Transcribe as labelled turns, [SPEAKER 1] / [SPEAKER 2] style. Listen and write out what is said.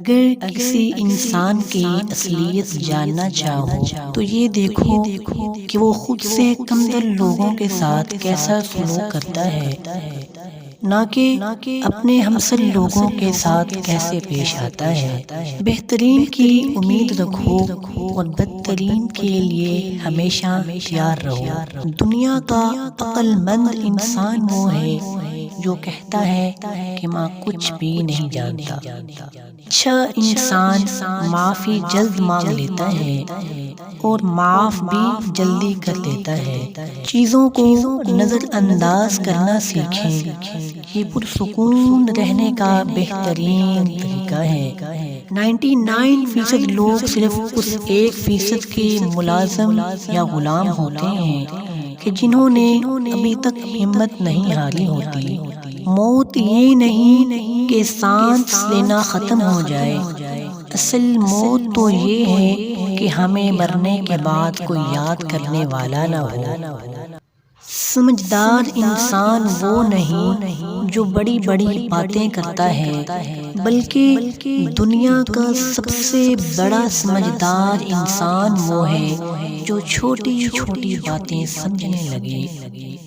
[SPEAKER 1] اگر کسی انسان کی اصلیت جاننا چاہو تو یہ دیکھو کہ وہ خود سے کمتر لوگوں کے ساتھ کیسا سلوک کرتا ہے، نہ کہ اپنے ہمسر لوگوں کے ساتھ کیسے پیش آتا ہے۔ بہترین کی امید رکھو اور بدترین کے لیے ہمیشہ تیار رہو۔ دنیا کا عقل مند انسان وہ ہے جو کہتا ہے کہ میں کچھ بھی نہیں جانتا۔ اچھا انسان معافی جلد مانگ لیتا ہے اور معاف بھی جلدی کر دیتا ہے۔ چیزوں کو نظر انداز کرنا سیکھیں، یہ پرسکون رہنے کا بہترین طریقہ ہے۔ 99% لوگ صرف اس 1% کے ملازم یا غلام ہوتے ہیں کہ جنہوں نے ابھی تک ہمت نہیں ہاری ہوتی۔ موت یہ نہیں کہ سانس لینا ختم ہو جائے، اصل موت تو یہ ہے کہ ہمیں مرنے کے بعد کوئی یاد کرنے والا نہ ہو۔ سمجھدار انسان وہ نہیں جو بڑی بڑی باتیں کرتا ہے، بلکہ دنیا کا سب سے بڑا سمجھدار انسان وہ ہے جو چھوٹی چھوٹی باتیں سمجھنے لگے۔